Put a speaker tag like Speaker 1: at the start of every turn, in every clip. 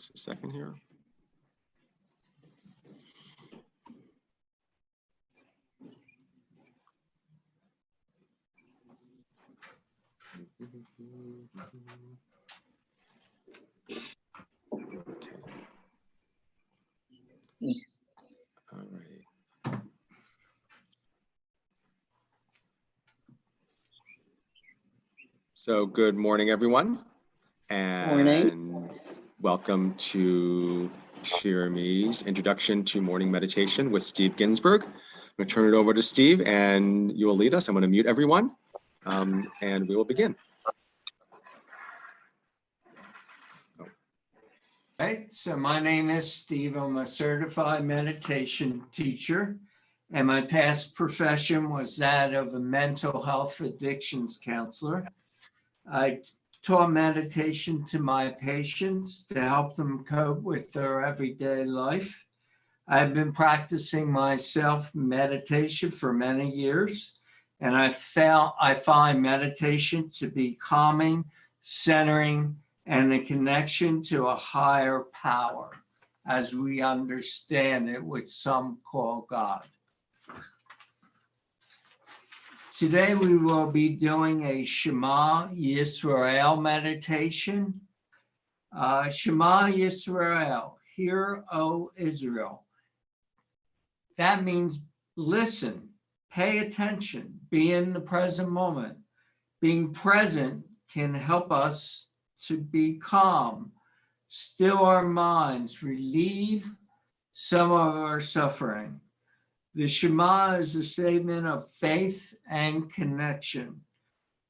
Speaker 1: Just a second here. Okay. All right. So good morning, everyone, and welcome to Shirami's Introduction to Morning Meditation with Steve Ginsburg. I'm going to turn it over to Steve, and you will lead us. I'm going to mute everyone, and we will begin.
Speaker 2: Okay, so my name is Steve. I'm a certified meditation teacher, and my past profession was that of a mental health addictions counselor. I taught meditation to my patients to help them cope with their everyday life. I've been practicing myself meditation for many years, and I find meditation to be calming, centering, and a connection to a higher power, as we understand it, which some call God. Today we will be doing a Shema Yisrael meditation. Shema Yisrael, hear, O Israel. That means listen, pay attention, be in the present moment. Being present can help us to be calm, still our minds, relieve some of our suffering. The Shema is a statement of faith and connection.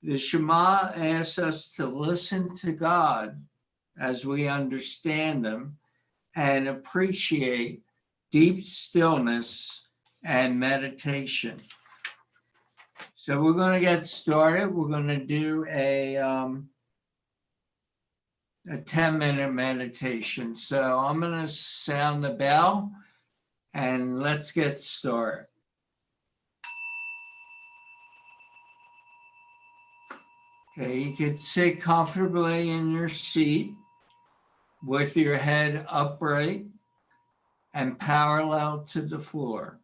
Speaker 2: The Shema asks us to listen to God as we understand Him and appreciate deep stillness and meditation. So we're going to get started. We're going to do a 10-minute meditation. So I'm going to sound the bell and let's get started. Okay, you can sit comfortably in your seat with your head upright and parallel to the floor.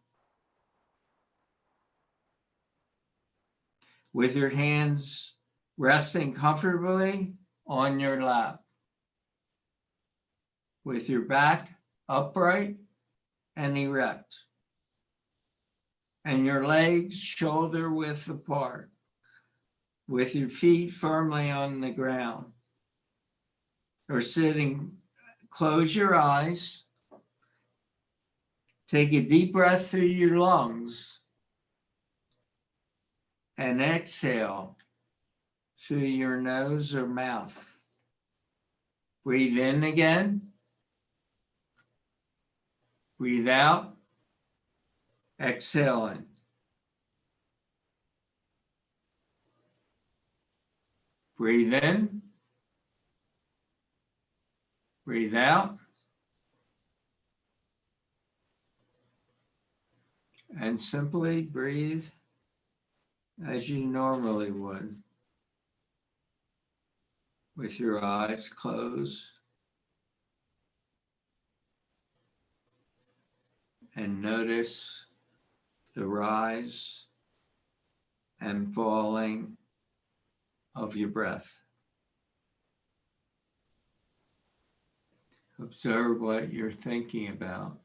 Speaker 2: With your hands resting comfortably on your lap. With your back upright and erect. And your legs shoulder width apart. With your feet firmly on the ground. Or sitting, close your eyes. Take a deep breath through your lungs. And exhale through your nose or mouth. Breathe in again. Breathe out. Exhaling. Breathe in. Breathe out. And simply breathe as you normally would, with your eyes closed. And notice the rise and falling of your breath. Observe what you're thinking about.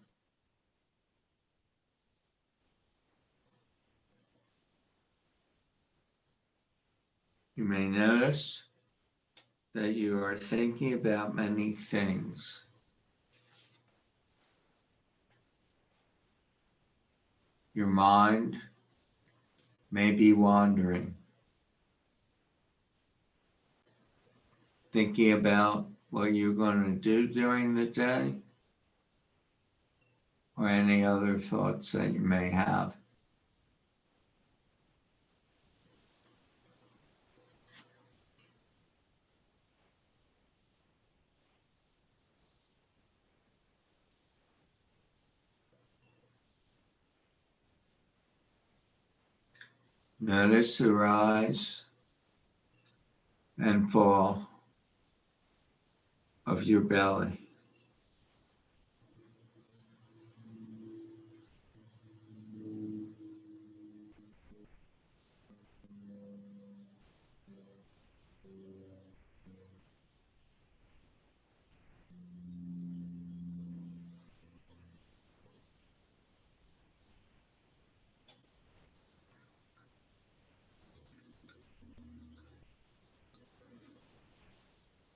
Speaker 2: You may notice that you are thinking about many things. Your mind may be wandering, thinking about what you're going to do during the day, or any other thoughts that you may have. Notice the rise and fall of your belly.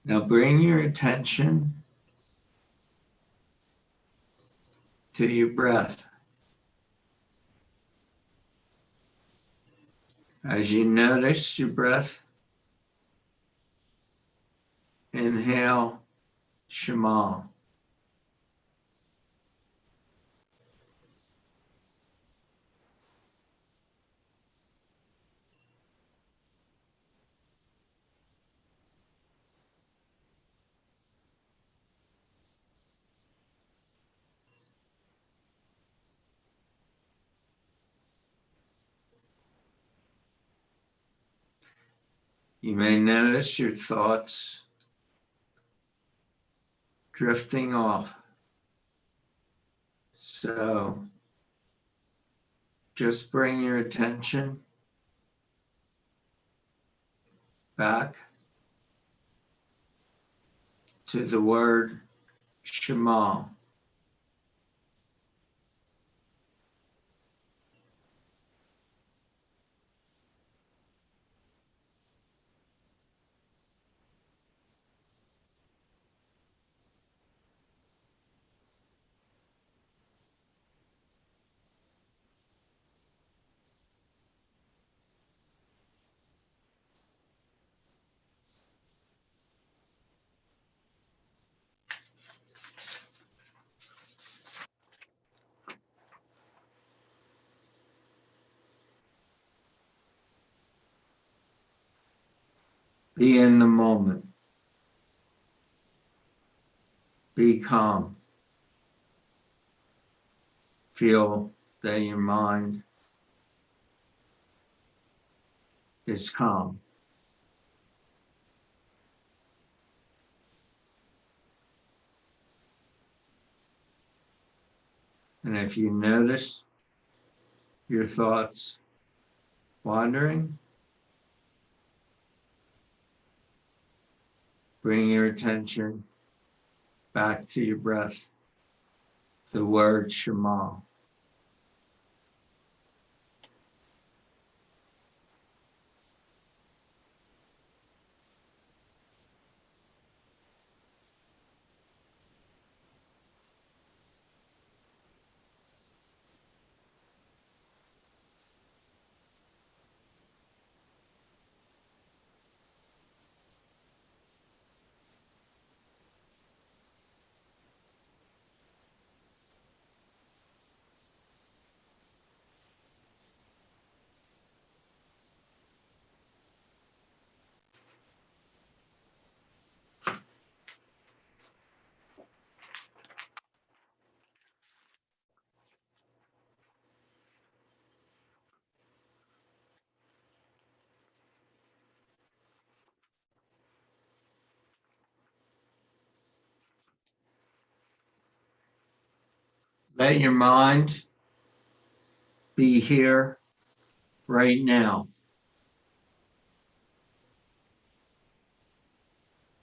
Speaker 2: Now bring your attention to your breath. As you notice your breath, inhale, Shema. You may notice your thoughts drifting off. So just bring your attention back to the word Shema. Be in the moment. Be calm. Feel that your mind is calm. And if you notice your thoughts wandering, bring your attention back to your breath, the word Shema. Let your mind be here right now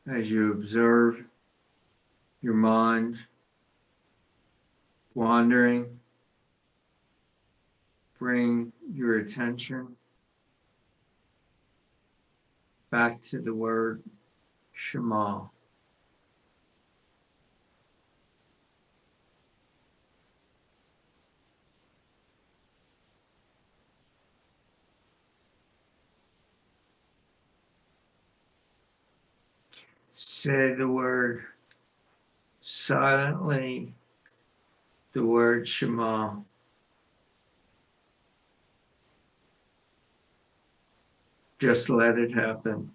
Speaker 2: as you observe your mind wandering. Bring your attention back to the word Shema. Say the word silently, the word Shema. Just let it happen.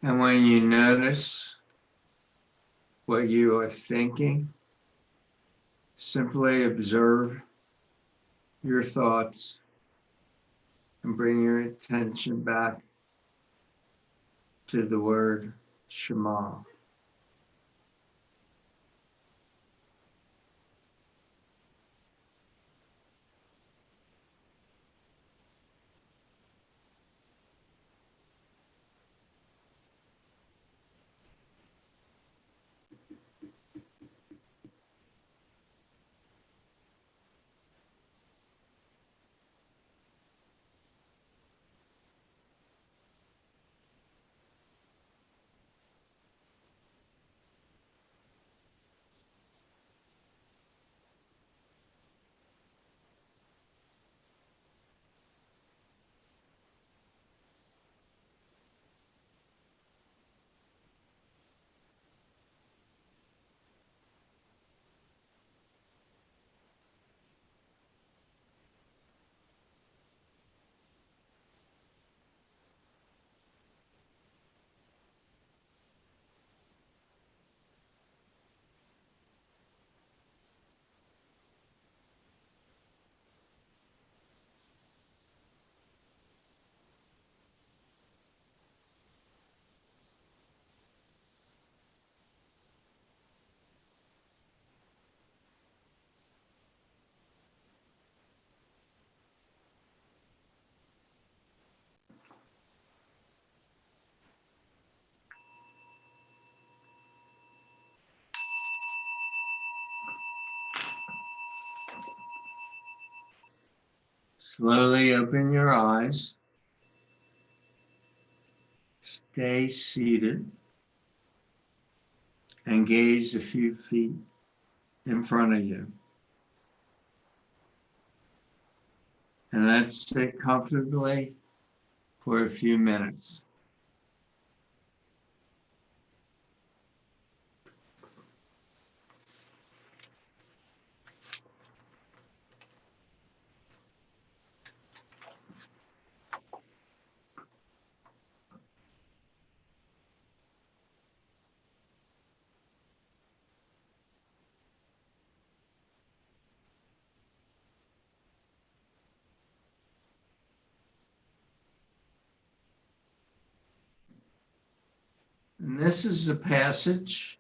Speaker 2: And when you notice what you are thinking, simply observe your thoughts and bring your attention back to the word Shema. Slowly open your eyes. Stay seated and gaze a few feet in front of you. And let's sit comfortably for a few minutes. And this is the passage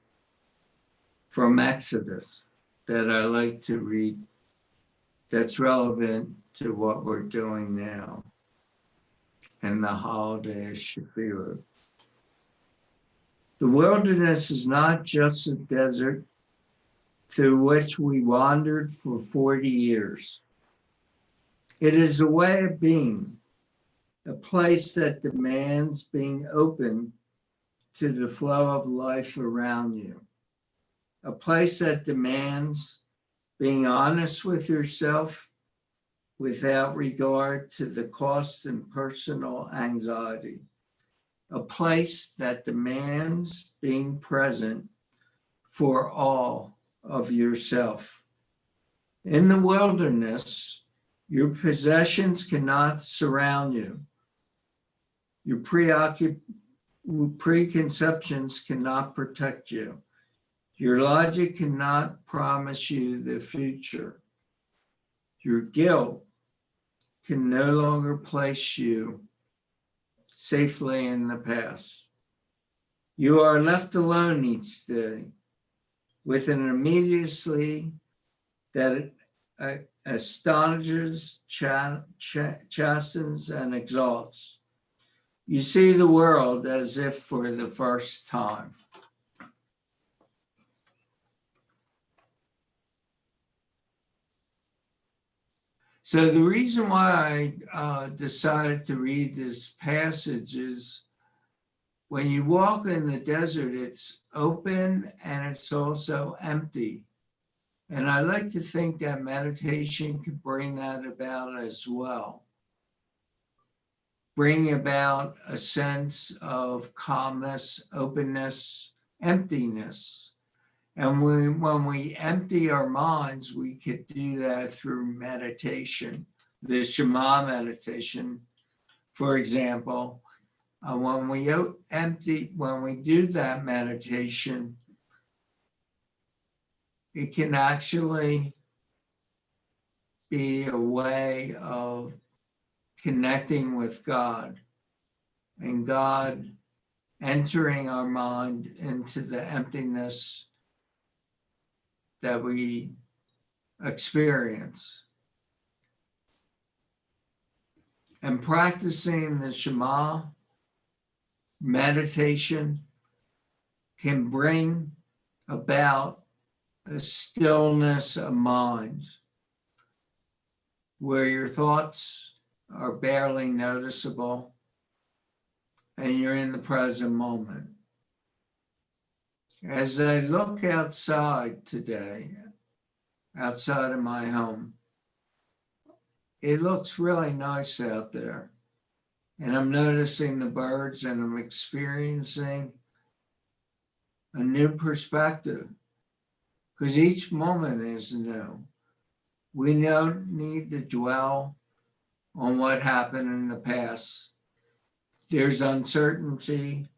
Speaker 2: from Exodus that I like to read that's relevant to what we're doing now and the holiday of Shafira. The wilderness is not just a desert through which we wandered for 40 years. It is a way of being, a place that demands being open to the flow of life around you, a place that demands being honest with yourself without regard to the cost and personal anxiety, a place that demands being present for all of yourself. In the wilderness, your possessions cannot surround you. Your preconceptions cannot protect you. Your logic cannot promise you the future. Your guilt can no longer place you safely in the past. You are left alone each day with an immediacy that astonishes, chastens, and exalts. You see the world as if for the first time. So the reason why I decided to read this passage is when you walk in the desert, it's open and it's also empty. And I like to think that meditation could bring that about as well. Bring about a sense of calmness, openness, emptiness. And when we empty our minds, we could do that through meditation. The Shema meditation, for example, When we do that meditation, it can actually be a way of connecting with God and God entering our mind into the emptiness that we experience. And practicing the Shema meditation can bring about a stillness of mind where your thoughts are barely noticeable and you're in the present moment. As I look outside today, outside of my home, it looks really nice out there. And I'm noticing the birds and I'm experiencing a new perspective because each moment is new. We don't need to dwell on what happened in the past. There's uncertainty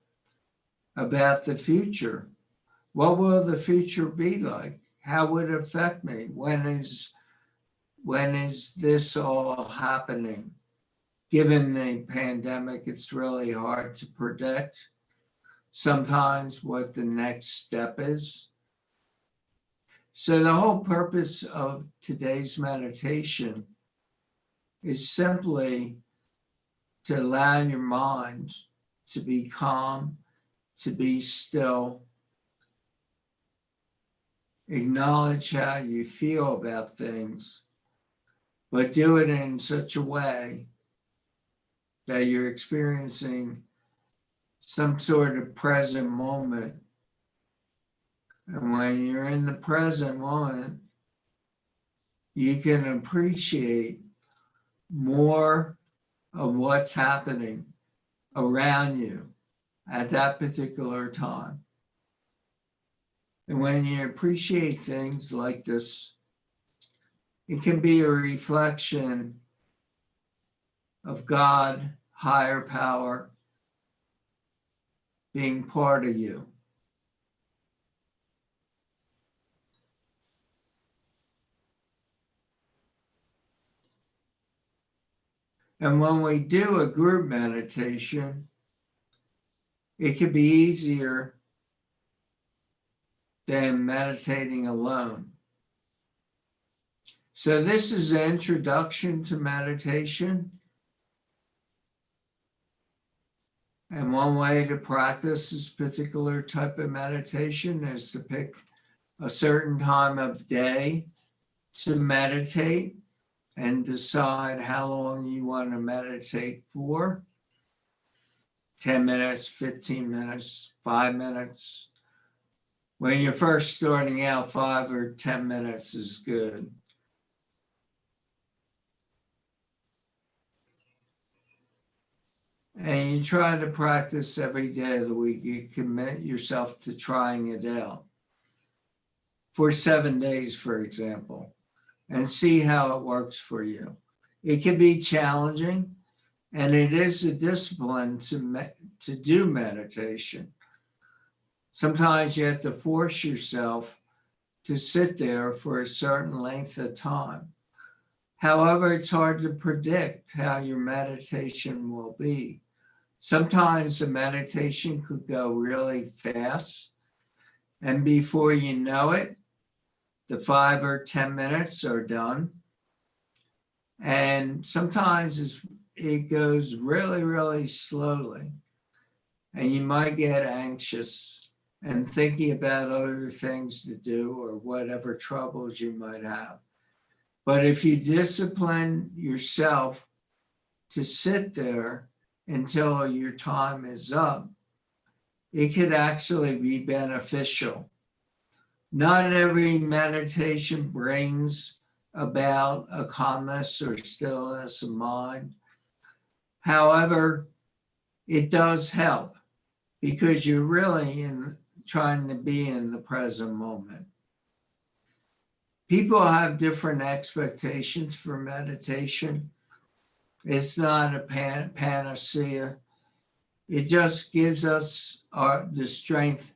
Speaker 2: about the future. What will the future be like? How would it affect me? When is this all happening? Given the pandemic, it's really hard to predict sometimes what the next step is. So the whole purpose of today's meditation is simply to allow your mind to be calm, to be still, acknowledge how you feel about things, but do it in such a way that you're experiencing some sort of present moment. And when you're in the present moment, you can appreciate more of what's happening around you at that particular time. And when you appreciate things like this, it can be a reflection of God, higher power, being part of you. And when we do a group meditation, it can be easier than meditating alone. So this is an introduction to meditation. And one way to practice this particular type of meditation is to pick a certain time of day to meditate and decide how long you want to meditate for. 10 minutes, 15 minutes, 5 minutes. When you're first starting out, 5 or 10 minutes is good. And you try to practice every day of the week. You commit yourself to trying it out for 7 days, for example, and see how it works for you. It can be challenging, and it is a discipline to do meditation. Sometimes you have to force yourself to sit there for a certain length of time. However, it's hard to predict how your meditation will be. Sometimes the meditation could go really fast, and before you know it, the 5 or 10 minutes are done. And sometimes it goes really, really slowly, and you might get anxious and thinking about other things to do or whatever troubles you might have. But if you discipline yourself to sit there until your time is up, it could actually be beneficial. Not every meditation brings about a calmness or stillness of mind. However, it does help because you're really trying to be in the present moment. People have different expectations for meditation. It's not a panacea. it just gives us the strength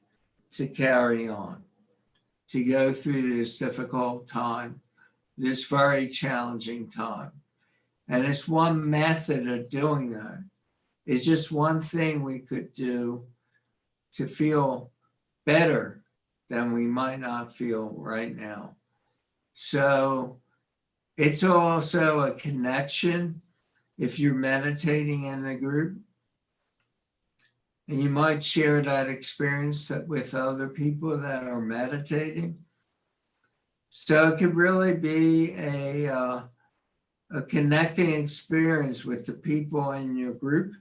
Speaker 2: to carry on, to go through this difficult time, this very challenging time. And it's one method of doing that. It's just one thing we could do to feel better than we might not feel right now. So it's also a connection if you're meditating in a group. And you might share that experience with other people that are meditating. So it could really be a connecting experience with the people in your group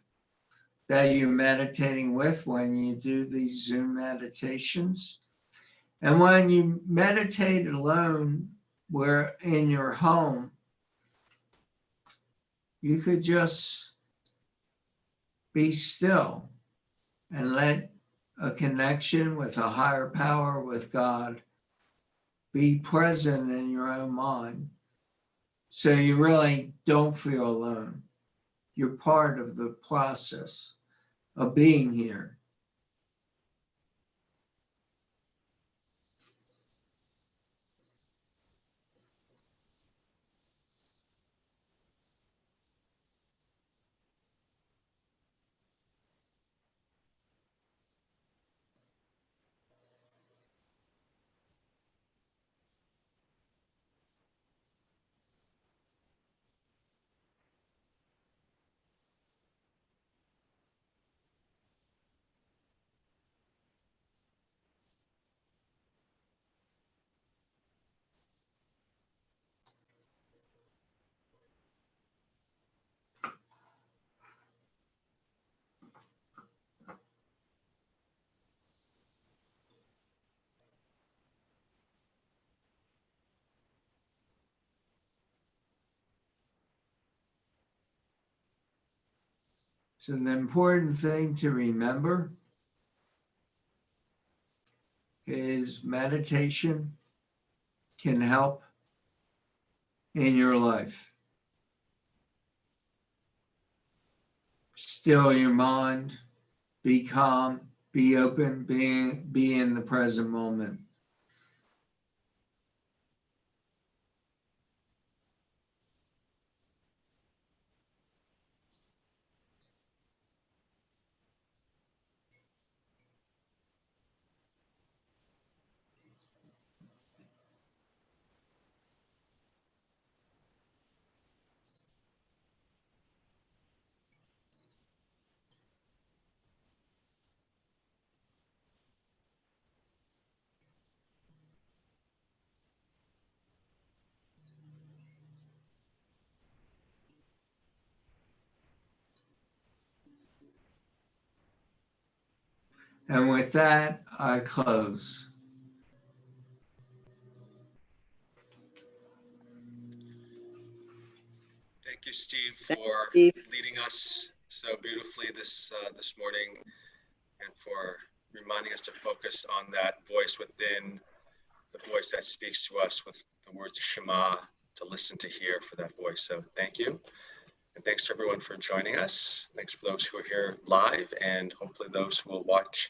Speaker 2: that you're meditating with when you do these Zoom meditations. And when you meditate alone, where in your home, you could just be still and let a connection with a higher power, with God, be present in your own mind. So you really don't feel alone. You're part of the process of being here. So the important thing to remember is meditation can help in your life. Still your mind, be calm, be open, be in the present moment. And with that, I close.
Speaker 1: Thank you, Steve, for
Speaker 3: Steve.
Speaker 1: leading us so beautifully this morning, and for reminding us to focus on that voice within, the voice that speaks to us with the words Shema, to listen, to hear for that voice. So thank you. And thanks to everyone for joining us. Thanks for those who are here live, and hopefully those who will watch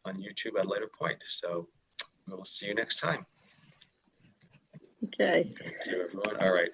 Speaker 1: on YouTube at a later point. So we'll see you next time.
Speaker 3: Okay.
Speaker 1: Thank you, everyone. All right.